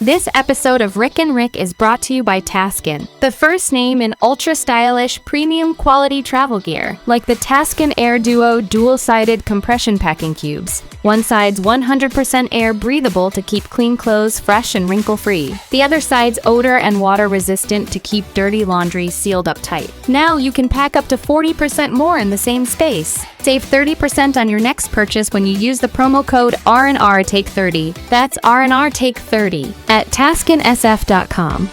This episode of Rick and Rick is brought to you by Taskin, the first name in ultra-stylish, premium-quality travel gear, like the Taskin Air Duo dual-sided compression packing cubes. One side's 100% air breathable to keep clean clothes fresh and wrinkle-free. The other side's odor and water-resistant to keep dirty laundry sealed up tight. Now you can pack up to 40% more in the same space. Save 30% on your next purchase when you use the promo code R&R Take 30. That's R&R Take 30 at TaskinSF.com.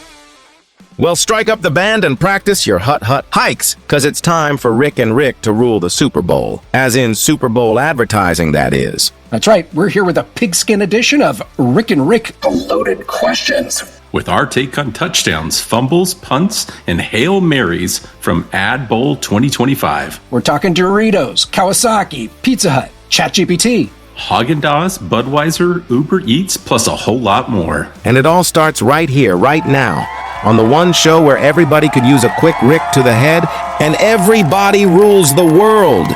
Well, strike up the band and practice your hut hikes, because it's time for Rick and Rick to rule the Super Bowl. As in Super Bowl advertising, that is. That's right. We're here with a pigskin edition of Rick and Rick, the loaded questions. With our take on touchdowns, fumbles, punts, and Hail Marys from Ad Bowl 2025. We're talking Doritos, Kawasaki, Pizza Hut, ChatGPT, Haagen-Dazs, Budweiser, Uber Eats, plus a whole lot more. And it all starts right here, right now, on the one show where everybody could use a quick Rick to the head, and everybody rules the world.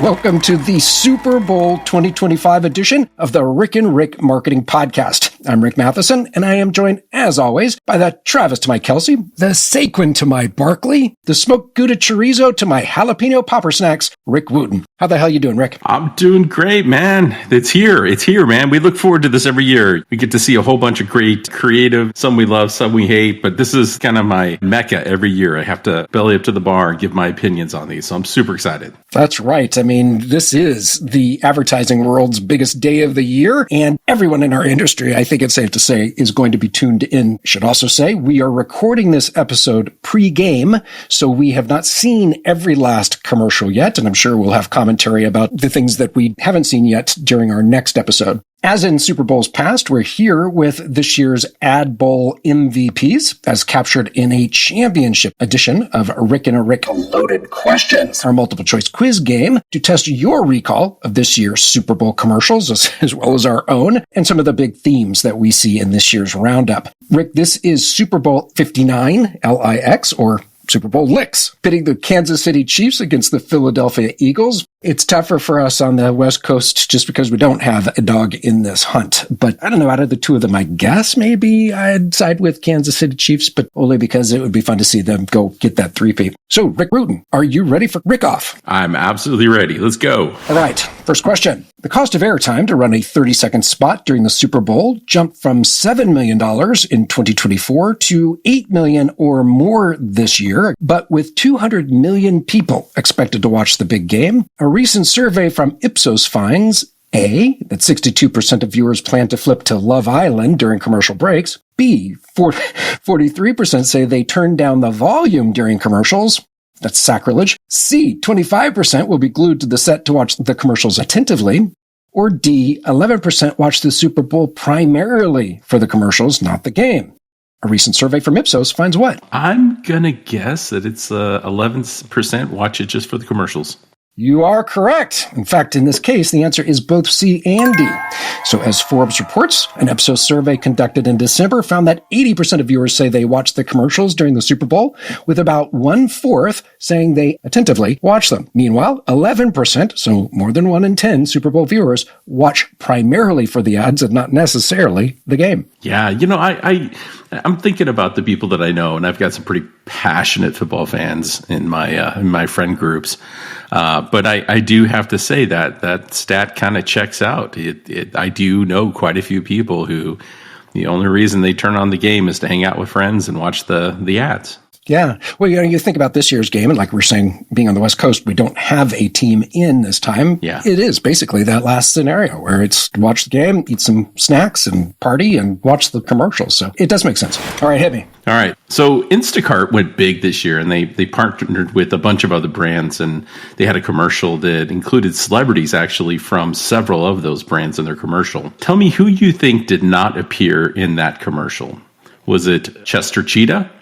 Welcome to the Super Bowl 2025 edition of the Rick and Rick Marketing Podcast. I'm Rick Matheson, and I am joined, as always, by the Travis to my Kelsey, the Saquon to my Barkley, the smoked Gouda chorizo to my jalapeno popper snacks, Rick Wooten. How the hell you doing, Rick? I'm doing great, man. It's here, man. We look forward to this every year. We get to see a whole bunch of great creative, some we love, some we hate, but this is kind of my mecca every year. I have to belly up to the bar and give my opinions on these, so I'm super excited. That's right. I mean, this is the advertising world's biggest day of the year, and everyone in our industry, I think it's safe to say, is going to be tuned in. Should also say we are recording this episode pre-game, so we have not seen every last commercial yet, and I'm sure we'll have commentary about the things that we haven't seen yet during our next episode. As in Super Bowls past, we're here with this year's Ad Bowl MVPs, as captured in a championship edition of Rick and a Rick Loaded Questions, our multiple choice quiz game to test your recall of this year's Super Bowl commercials, as well as our own, and some of the big themes that we see in this year's roundup. Rick, this is Super Bowl 59, LIX, or Super Bowl licks, pitting the Kansas City Chiefs against the Philadelphia Eagles. It's tougher for us on the West Coast just because we don't have a dog in this hunt. But I don't know, out of the two of them, I guess maybe I'd side with Kansas City Chiefs, but only because it would be fun to see them go get that three-peat. So, Rick Wooten, are you ready for Rick Off? I'm absolutely ready. Let's go. All right. First question. The cost of airtime to run a 30-second spot during the Super Bowl jumped from $7 million in 2024 to $8 million or more this year. But with 200 million people expected to watch the big game, a recent survey from Ipsos finds A, that 62% of viewers plan to flip to Love Island during commercial breaks. B, 43% say they turn down the volume during commercials. That's sacrilege. C, 25% will be glued to the set to watch the commercials attentively. Or D, 11% watch the Super Bowl primarily for the commercials, not the game. A recent survey from Ipsos finds what? I'm going to guess that it's 11% watch it just for the commercials. You are correct. In fact, in this case, the answer is both C and D. So as Forbes reports, an Ipsos survey conducted in December found that 80% of viewers say they watch the commercials during the Super Bowl, with about 1/4 saying they attentively watch them. Meanwhile, 11%, so more than 1 in 10 Super Bowl viewers, watch primarily for the ads and not necessarily the game. Yeah, you know, I'm thinking about the people that I know, and I've got some pretty passionate football fans in my friend groups. But I do have to say that stat kind of checks out. I do know quite a few people who the only reason they turn on the game is to hang out with friends and watch the ads. Yeah. Well, you think about this year's game, and like we're saying, being on the West Coast, we don't have a team in this time. Yeah. It is basically that last scenario where it's watch the game, eat some snacks and party and watch the commercials. So it does make sense. All right, hit me. All right. So Instacart went big this year, and they partnered with a bunch of other brands, and they had a commercial that included celebrities actually from several of those brands in their commercial. Tell me who you think did not appear in that commercial. Was it Chester Cheetah,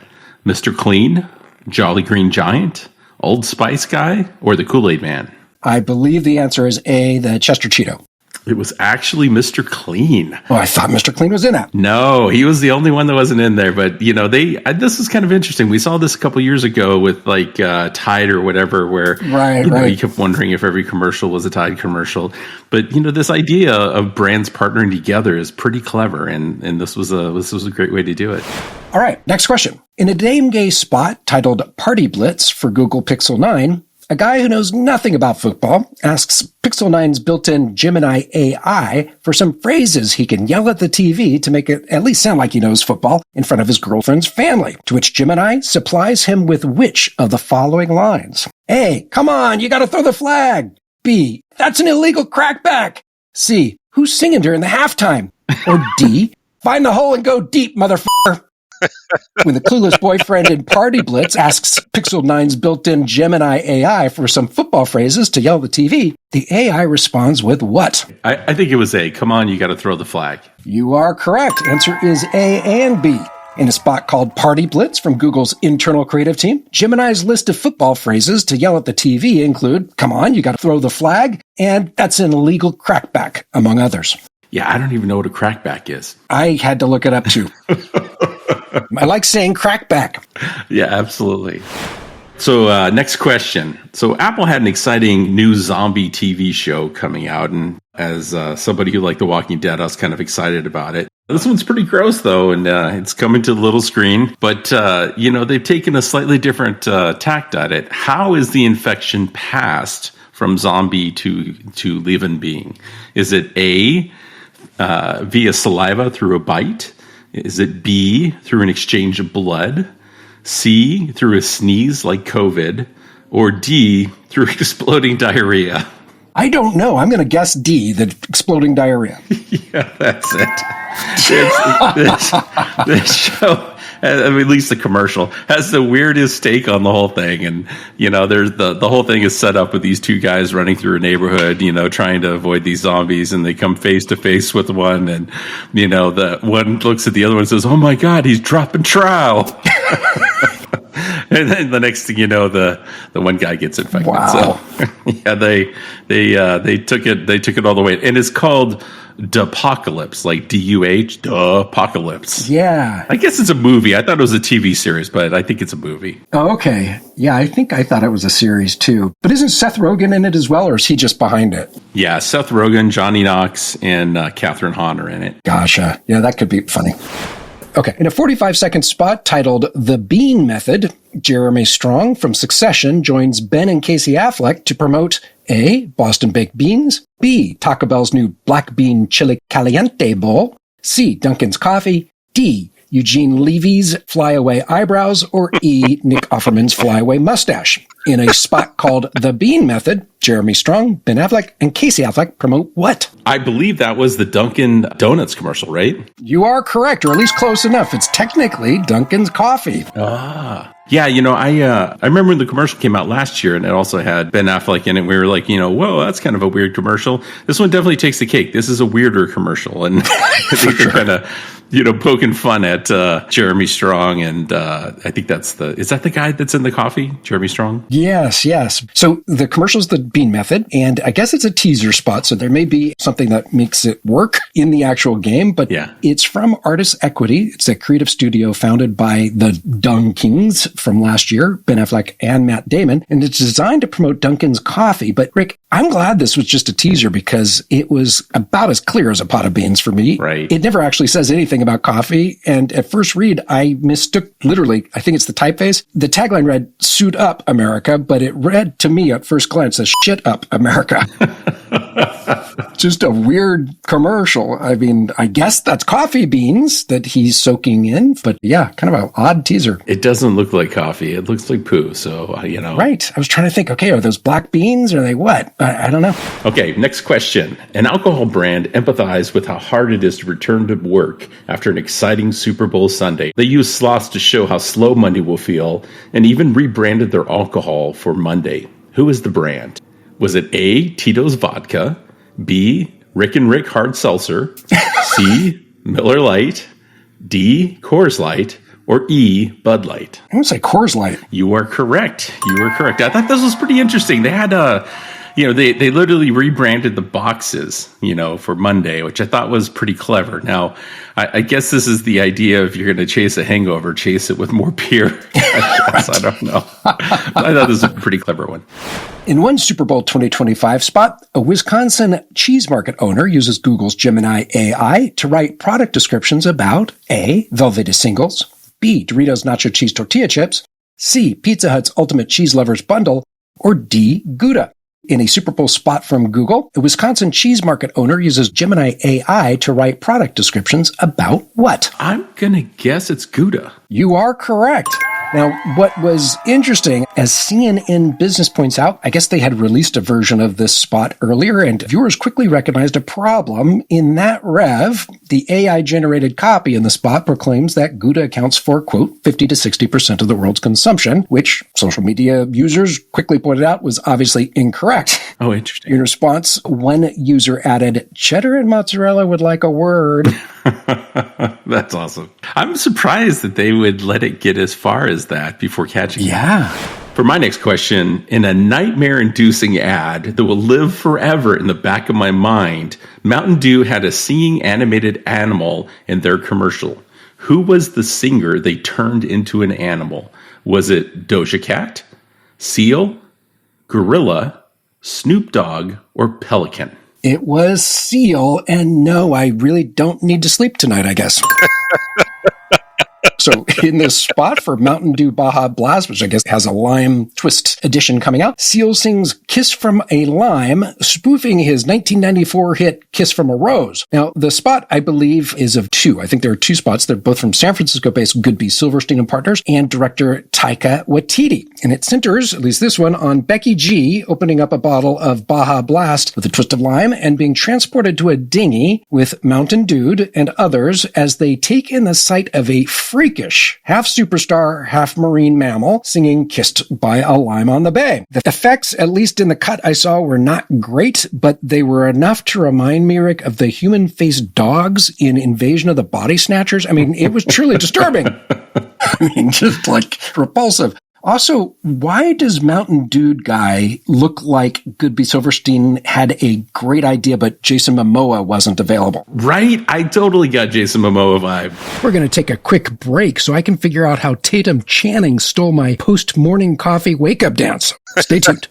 Mr. Clean, Jolly Green Giant, Old Spice Guy, or the Kool-Aid Man? I believe the answer is A, the Chester Cheeto. It was actually Mr. Clean. Oh, I thought Mr. Clean was in it. No, he was the only one that wasn't in there. But, this is kind of interesting. We saw this a couple years ago with like Tide or whatever, where you kept wondering if every commercial was a Tide commercial. But, this idea of brands partnering together is pretty clever. And this was a great way to do it. All right, next question. In a Dame Gay spot titled Party Blitz for Google Pixel 9, a guy who knows nothing about football asks Pixel 9's built-in Gemini AI for some phrases he can yell at the TV to make it at least sound like he knows football in front of his girlfriend's family, to which Gemini supplies him with which of the following lines? A, come on, you gotta throw the flag. B, that's an illegal crackback. C, who's singing during the halftime? Or D, find the hole and go deep, motherfucker. When the clueless boyfriend in Party Blitz asks Pixel 9's built-in Gemini AI for some football phrases to yell at the TV, the AI responds with what? I think it was A. Come on, you got to throw the flag. You are correct. Answer is A and B. In a spot called Party Blitz from Google's internal creative team, Gemini's list of football phrases to yell at the TV include, come on, you got to throw the flag, and that's an illegal crackback, among others. Yeah, I don't even know what a crackback is. I had to look it up too. I like saying crackback. Yeah, absolutely. So next question. So Apple had an exciting new zombie TV show coming out. And as somebody who liked The Walking Dead, I was kind of excited about it. This one's pretty gross, though, and it's coming to the little screen. But, they've taken a slightly different tact at it. How is the infection passed from zombie to living being? Is it A, via saliva through a bite? Is it B, through an exchange of blood? C, through a sneeze like COVID? Or D, through exploding diarrhea? I don't know. I'm going to guess D, the exploding diarrhea. Yeah, that's it. This show, at least the commercial, has the weirdest take on the whole thing. And, there's the whole thing is set up with these two guys running through a neighborhood, trying to avoid these zombies. And they come face to face with one. And, the one looks at the other one and says, oh, my God, he's dropping trowel. And then the next thing you know, the one guy gets infected. Wow. So yeah, they took it all the way. And it's called Dupocalypse, like D-U-H, Dupocalypse. Yeah. I guess it's a movie. I thought it was a TV series, but I think it's a movie. Oh, okay. Yeah, I thought it was a series too. But isn't Seth Rogen in it as well, or is he just behind it? Yeah, Seth Rogen, Johnny Knox, and Catherine Hahn are in it. Gotcha. Yeah, that could be funny. Okay, in a 45-second spot titled The Bean Method, Jeremy Strong from Succession joins Ben and Casey Affleck to promote A, Boston Baked Beans, B, Taco Bell's new Black Bean Chili Caliente Bowl, C, Dunkin's Coffee, D, Eugene Levy's Flyaway Eyebrows, or E, Nick Offerman's Flyaway Mustache. In a spot called The Bean Method, Jeremy Strong, Ben Affleck, and Casey Affleck promote what? I believe that was the Dunkin' Donuts commercial, right? You are correct, or at least close enough. It's technically Dunkin's Coffee. Ah. Yeah, I remember when the commercial came out last year, and it also had Ben Affleck in it. We were like, whoa, that's kind of a weird commercial. This one definitely takes the cake. This is a weirder commercial, and I think they're kind of, poking fun at Jeremy Strong, and I think is that the guy that's in the coffee, Jeremy Strong? Yes. So the commercial's The Bean Method, and I guess it's a teaser spot, so there may be something that makes it work in the actual game, but It's from Artist Equity. It's a creative studio founded by the Dunkings from last year, Ben Affleck and Matt Damon, and it's designed to promote Dunkin's Coffee. But Rick, I'm glad this was just a teaser because it was about as clear as a pot of beans for me. Right. It never actually says anything about coffee, and at first read, I mistook literally, I think it's the typeface. The tagline read, "Suit up, America," but it read to me at first glance as "Shit up, America." Just a weird commercial. I mean, I guess that's coffee beans that he's soaking in, but yeah, kind of an odd teaser. It doesn't look like coffee. It looks like poo. So, Right. I was trying to think, okay, are those black beans? Or are they what? I don't know. Okay, next question. An alcohol brand empathized with how hard it is to return to work after an exciting Super Bowl Sunday. They used sloths to show how slow Monday will feel and even rebranded their alcohol for Monday. Who is the brand? Was it A, Tito's Vodka, B, Rick and Rick Hard Seltzer, C, Miller Lite, D, Coors Light, or E, Bud Light? I would say Coors Light. You are correct. I thought this was pretty interesting. They had They literally rebranded the boxes, for Monday, which I thought was pretty clever. Now, I guess this is the idea of you're going to chase a hangover, chase it with more beer. I don't know. I thought this was a pretty clever one. In one Super Bowl 2025 spot, a Wisconsin cheese market owner uses Google's Gemini AI to write product descriptions about A, Velveeta singles, B, Doritos Nacho Cheese Tortilla Chips, C, Pizza Hut's Ultimate Cheese Lovers Bundle, or D, Gouda. In a Super Bowl spot from Google, a Wisconsin cheese market owner uses Gemini AI to write product descriptions about what? I'm going to guess it's Gouda. You are correct. Now, what was interesting, as CNN Business points out, I guess they had released a version of this spot earlier, and viewers quickly recognized a problem. In that rev, the AI-generated copy in the spot proclaims that Gouda accounts for, quote, 50 to 60% of the world's consumption, which social media users quickly pointed out was obviously incorrect. Oh, interesting. In response, one user added, cheddar and mozzarella would like a word. That's awesome. I'm surprised that they would let it get as far as that before catching it. Yeah. For my next question, in a nightmare-inducing ad that will live forever in the back of my mind, Mountain Dew had a singing animated animal in their commercial. Who was the singer they turned into an animal? Was it Doja Cat, Seal, Gorilla, Snoop Dogg, or Pelican? It was Seal, and no, I really don't need to sleep tonight, I guess. So in this spot for Mountain Dew Baja Blast, which I guess has a lime twist edition coming out, Seal sings Kiss from a Lime, spoofing his 1994 hit Kiss from a Rose. Now, the spot, I believe, is of two. I think there are two spots. They're both from San Francisco-based Goodby Silverstein and Partners and director Taika Waititi. And it centers, at least this one, on Becky G opening up a bottle of Baja Blast with a twist of lime and being transported to a dinghy with Mountain Dude and others as they take in the sight of a freakish, half superstar, half marine mammal singing Kissed by a Lime on the Bay. The effects, at least in the cut I saw, were not great, but they were enough to remind me, Rick, of the human-faced dogs in Invasion of the Body Snatchers. I mean, it was truly disturbing. I mean, just like repulsive. Also, why does Mountain Dude guy look like Goodby Silverstein had a great idea, but Jason Momoa wasn't available? Right? I totally got Jason Momoa vibe. We're going to take a quick break so I can figure out how Tatum Channing stole my post-morning coffee wake-up dance. Stay tuned.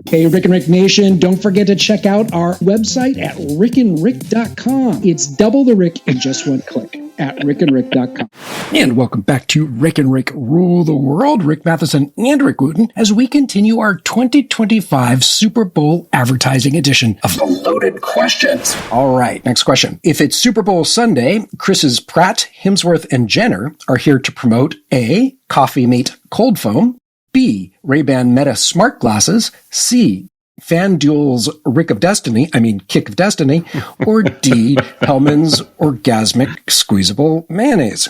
Hey, Rick and Rick Nation, don't forget to check out our website at rickandrick.com. It's double the Rick in just one click at rickandrick.com. And welcome back to Rick and Rick Rule the World. Rick Matheson and Rick Wooten as we continue our 2025 Super Bowl advertising edition of the Loaded Questions. All right, next question. If it's Super Bowl Sunday, Chris's Pratt, Hemsworth, and Jenner are here to promote A, Coffee Mate Cold Foam, B, Ray-Ban Meta Smart Glasses, C, FanDuel's Kick of Destiny, or D, Hellman's Orgasmic Squeezable Mayonnaise.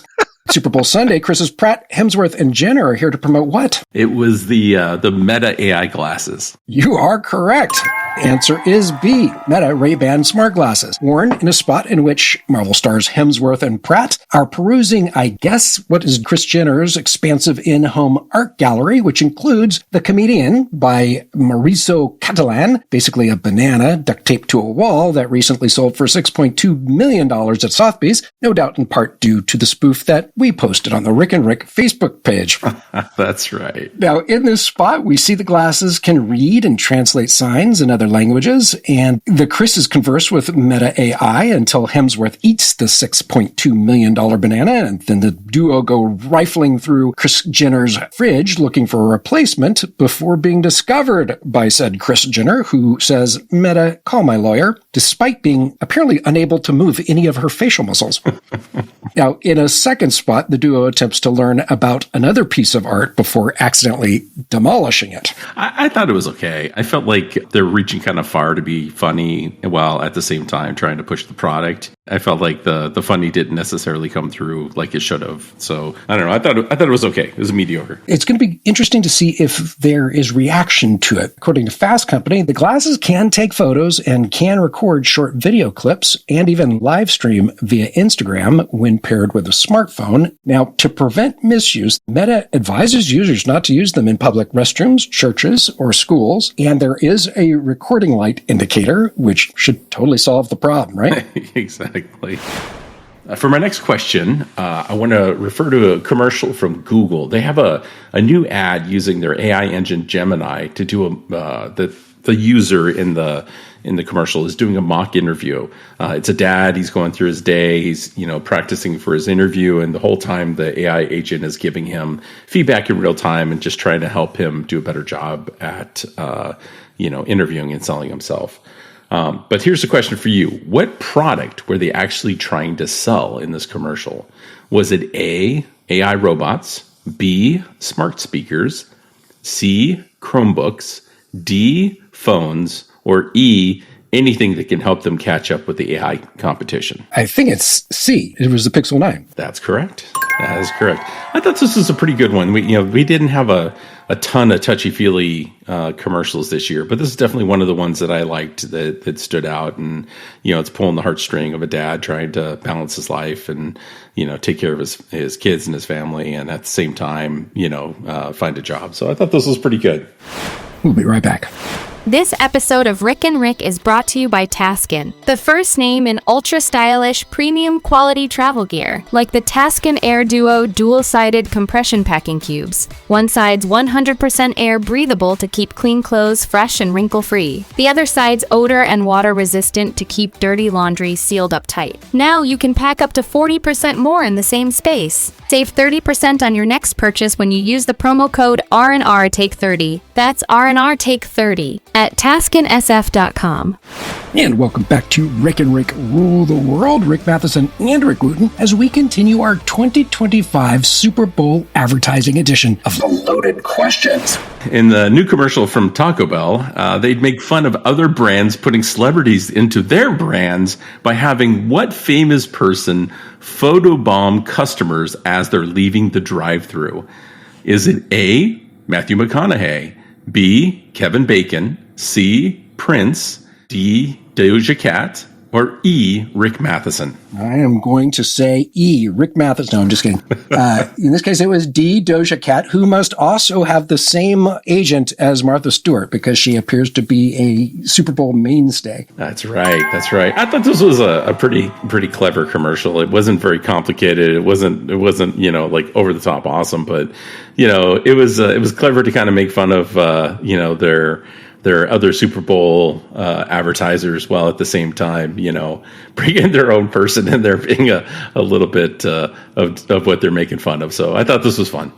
Super Bowl Sunday, Chris's Pratt, Hemsworth, and Jenner are here to promote what? It was the Meta AI glasses. You are correct. Answer is B, Meta Ray-Ban Smart Glasses, worn in a spot in which Marvel stars Hemsworth and Pratt are perusing, I guess, what is Kris Jenner's expansive in-home art gallery, which includes The Comedian by Mauricio Catalan, basically a banana duct taped to a wall that recently sold for $6.2 million at Sotheby's, no doubt in part due to the spoof that we posted on the Rick and Rick Facebook page. That's right. Now, in this spot, we see the glasses can read and translate signs in other languages, and the Chris's converse with Meta AI until Hemsworth eats the $6.2 million banana, and then the duo go rifling through Kris Jenner's fridge looking for a replacement before being discovered by said Kris Jenner, who says, Meta, call my lawyer, despite being apparently unable to move any of her facial muscles. Now, in a second spot, the duo attempts to learn about another piece of art before accidentally demolishing it. I thought it was okay. I felt like they're reaching kind of far to be funny while at the same time trying to push the product. I felt like the funny didn't necessarily come through like it should have. So I don't know. I thought it was okay. It was mediocre. It's going to be interesting to see if there is reaction to it. According to Fast Company, the glasses can take photos and can record short video clips and even live stream via Instagram when paired with a smartphone. Now, to prevent misuse, Meta advises users not to use them in public restrooms, churches, or schools. And there is a recording light indicator, which should totally solve the problem, right? Exactly. For my next question, I want to refer to a commercial from Google. They have a new ad using their AI engine Gemini to do the user in the commercial is doing a mock interview. It's a dad. He's going through his day. He's practicing for his interview, and the whole time the AI agent is giving him feedback in real time and just trying to help him do a better job at interviewing and selling himself. But here's the question for you. What product were they actually trying to sell in this commercial? Was it A, AI robots, B, smart speakers, C, Chromebooks, D, phones, or E, anything that can help them catch up with the AI competition? I think it's C. It was the Pixel 9. That's correct. That is correct. I thought this was a pretty good one. We didn't have a ton of touchy-feely commercials this year, but this is definitely one of the ones that I liked that stood out. And, it's pulling the heartstring of a dad trying to balance his life and, take care of his kids and his family, and at the same time, find a job. So I thought this was pretty good. We'll be right back. This episode of Rick and Rick is brought to you by Taskin, the first name in ultra-stylish, premium quality travel gear, like the Taskin Air Duo dual-sided compression packing cubes. One side's 100% air breathable to keep clean clothes fresh and wrinkle-free. The other side's odor and water-resistant to keep dirty laundry sealed up tight. Now you can pack up to 40% more in the same space. Save 30% on your next purchase when you use the promo code R&R Take 30. That's R&R Take 30 at TaskinSF.com. And welcome back to Rick and Rick Rule the World. Rick Matheson and Rick Wooten as we continue our 2025 Super Bowl advertising edition of the Loaded Questions. In the new commercial from Taco Bell, they'd make fun of other brands putting celebrities into their brands by having what famous person photobomb customers as they're leaving the drive-thru? Is it A, Matthew McConaughey, B, Kevin Bacon, C, Prince, D, Doja Cat, or E, Rick Matheson? I am going to say E, Rick Matheson. No, I'm just kidding. In this case, it was D, Doja Cat, who must also have the same agent as Martha Stewart because she appears to be a Super Bowl mainstay. That's right. That's right. I thought this was a pretty clever commercial. It wasn't very complicated. It wasn't like over the top awesome, but it was clever to kind of make fun of their other Super Bowl advertisers, while at the same time, bring in their own person and there being a little bit of what they're making fun of. So I thought this was fun.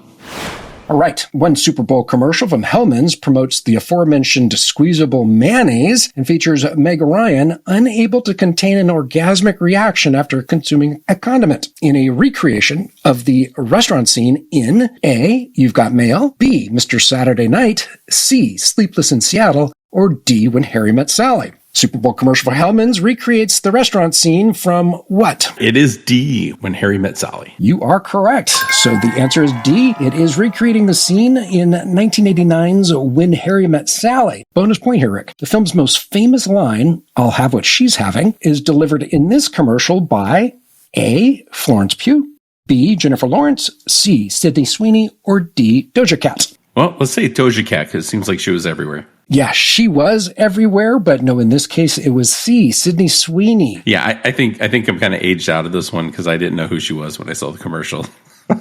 All right. One Super Bowl commercial from Hellmann's promotes the aforementioned squeezable mayonnaise and features Meg Ryan unable to contain an orgasmic reaction after consuming a condiment in a recreation of the restaurant scene in A, You've Got Mail, B, Mr. Saturday Night, C, Sleepless in Seattle, or D, When Harry Met Sally. Super Bowl commercial for Hellmann's recreates the restaurant scene from what? It is D, When Harry Met Sally. You are correct. So the answer is D. It is recreating the scene in 1989's When Harry Met Sally. Bonus point here, Rick. The film's most famous line, I'll have what she's having, is delivered in this commercial by A, Florence Pugh, B, Jennifer Lawrence, C, Sydney Sweeney, or D, Doja Cat. Well, let's say Doja Cat, because it seems like she was everywhere. Yeah, she was everywhere, but no, in this case, it was C, Sydney Sweeney. Yeah, I think I'm kind of aged out of this one because I didn't know who she was when I saw the commercial.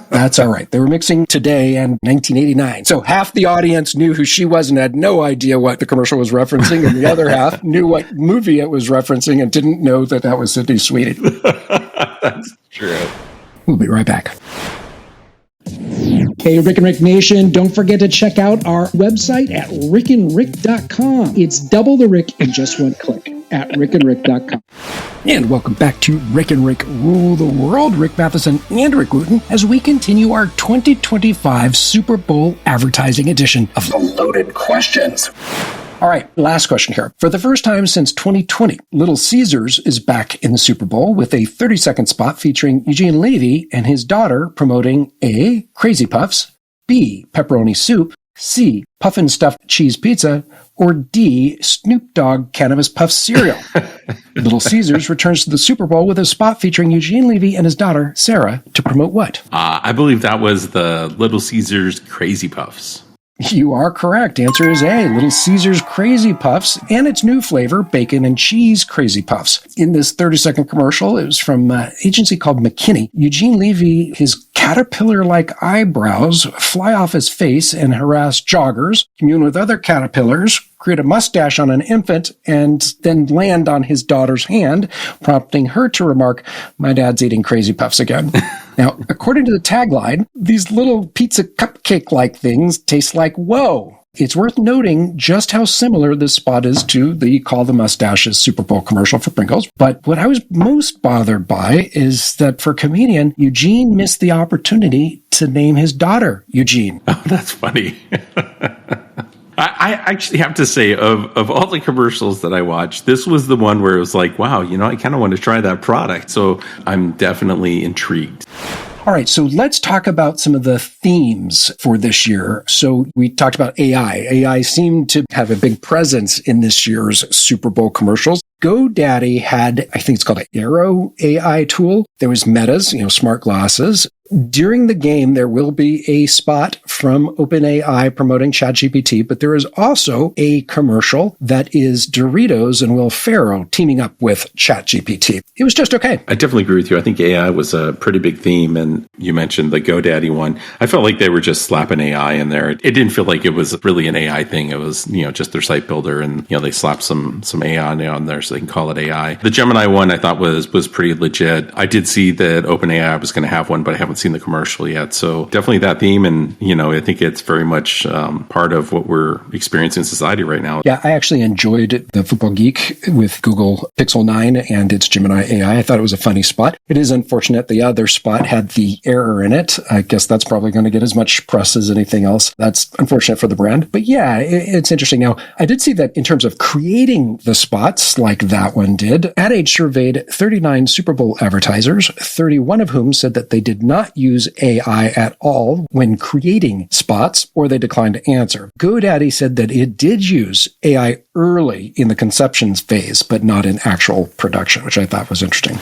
That's all right. They were mixing today and 1989. So half the audience knew who she was and had no idea what the commercial was referencing, and the other half knew what movie it was referencing and didn't know that was Sydney Sweeney. That's true. We'll be right back. Hey, Rick and Rick Nation, don't forget to check out our website at rickandrick.com. It's double the Rick in just one click at rickandrick.com. And welcome back to Rick and Rick Rule the World. Rick Matheson and Rick Wooten as we continue our 2025 Super Bowl advertising edition of the Loaded Questions. All right, last question here. For the first time since 2020, Little Caesars is back in the Super Bowl with a 30-second spot featuring Eugene Levy and his daughter promoting A, Crazy Puffs, B, pepperoni soup, C, puffin stuffed cheese pizza, Or D, Snoop Dogg Cannabis Puff cereal? Little Caesars returns to the Super Bowl with a spot featuring Eugene Levy and his daughter, Sarah, to promote what? I believe that was the Little Caesars Crazy Puffs. You are correct. Answer is A, Little Caesars Crazy Puffs and its new flavor, bacon and cheese Crazy Puffs. In this 30-second commercial, it was from an agency called McKinney. Eugene Levy, his caterpillar-like eyebrows fly off his face and harass joggers, commune with other caterpillars, create a mustache on an infant, and then land on his daughter's hand, prompting her to remark, "My dad's eating Crazy Puffs again." Now, according to the tagline, these little pizza cupcake-like things taste like whoa. It's worth noting just how similar this spot is to the Call the Mustaches Super Bowl commercial for Pringles. But what I was most bothered by is that for comedian, Eugene missed the opportunity to name his daughter Eugene. Oh, that's funny. I actually have to say, of all the commercials that I watched, this was the one where it was like, wow, I kind of want to try that product. So I'm definitely intrigued. All right, so let's talk about some of the themes for this year. So we talked about AI. AI seemed to have a big presence in this year's Super Bowl commercials. GoDaddy had, I think it's called an Arrow AI tool. There was Meta's, smart glasses. During the game, there will be a spot from OpenAI promoting ChatGPT, but there is also a commercial that is Doritos and Will Ferrell teaming up with ChatGPT. It was just okay. I definitely agree with you. I think AI was a pretty big theme, and you mentioned the GoDaddy one. I felt like they were just slapping AI in there. It didn't feel like it was really an AI thing. It was, just their site builder, and they slapped some AI on there so they can call it AI. The Gemini one I thought was pretty legit. I did see that OpenAI was going to have one, but I haven't seen the commercial yet. So definitely that theme. And, I think it's very much part of what we're experiencing in society right now. Yeah, I actually enjoyed the Football Geek with Google Pixel 9 and its Gemini AI. I thought it was a funny spot. It is unfortunate the other spot had the error in it. I guess that's probably going to get as much press as anything else. That's unfortunate for the brand. But yeah, it's interesting. Now, I did see that in terms of creating the spots like that one did, Ad Age surveyed 39 Super Bowl advertisers, 31 of whom said that they did not use AI at all when creating spots, or they declined to answer. GoDaddy said that it did use AI early in the conception phase, but not in actual production, which I thought was interesting.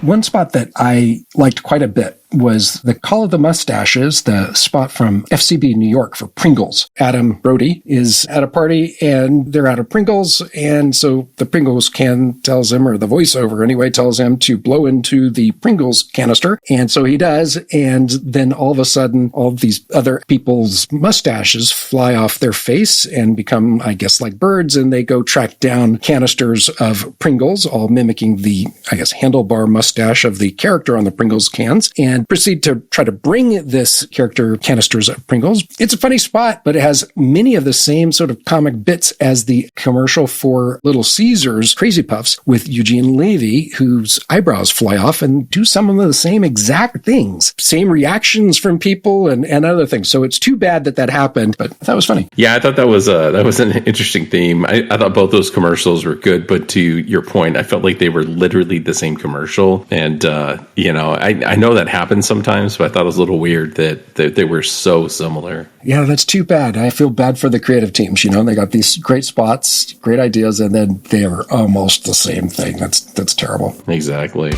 One spot that I liked quite a bit was the Call of the Mustaches, the spot from FCB New York for Pringles. Adam Brody is at a party and they're out of Pringles. And so the Pringles can tells him, or the voiceover anyway, tells him to blow into the Pringles canister. And so he does. And then all of a sudden, all of these other people's mustaches fly off their face and become, I guess, like birds. And they go track down canisters of Pringles, all mimicking the, handlebar mustache of the character on the Pringles cans, and proceed to try to bring this character canisters of Pringles. It's a funny spot, but it has many of the same sort of comic bits as the commercial for Little Caesars Crazy Puffs with Eugene Levy, whose eyebrows fly off and do some of the same exact things. Same reactions from people and other things. So it's too bad that happened, but that was funny. Yeah, I thought that was an interesting theme. I thought both those commercials were good, but to your point, I felt like they were literally the same commercial. And, I know that happens sometimes, but I thought it was a little weird that they were so similar. Yeah, that's too bad. I feel bad for the creative teams. They got these great spots, great ideas, and then they are almost the same thing. That's terrible. Exactly.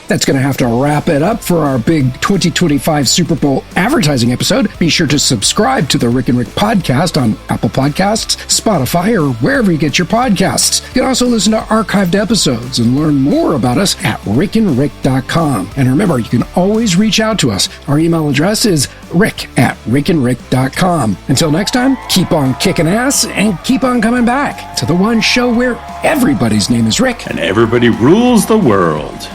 That's going to have to wrap it up for our big 2025 Super Bowl advertising episode. Be sure to subscribe to the Rick and Rick podcast on Apple Podcasts, Spotify, or wherever you get your podcasts. You can also listen to archived episodes and learn more about us at rickandrick.com. And remember, you can always reach out to us. Our email address is rick@rickandrick.com. Until next time, keep on kicking ass and keep on coming back to the one show where everybody's name is Rick. And everybody rules the world.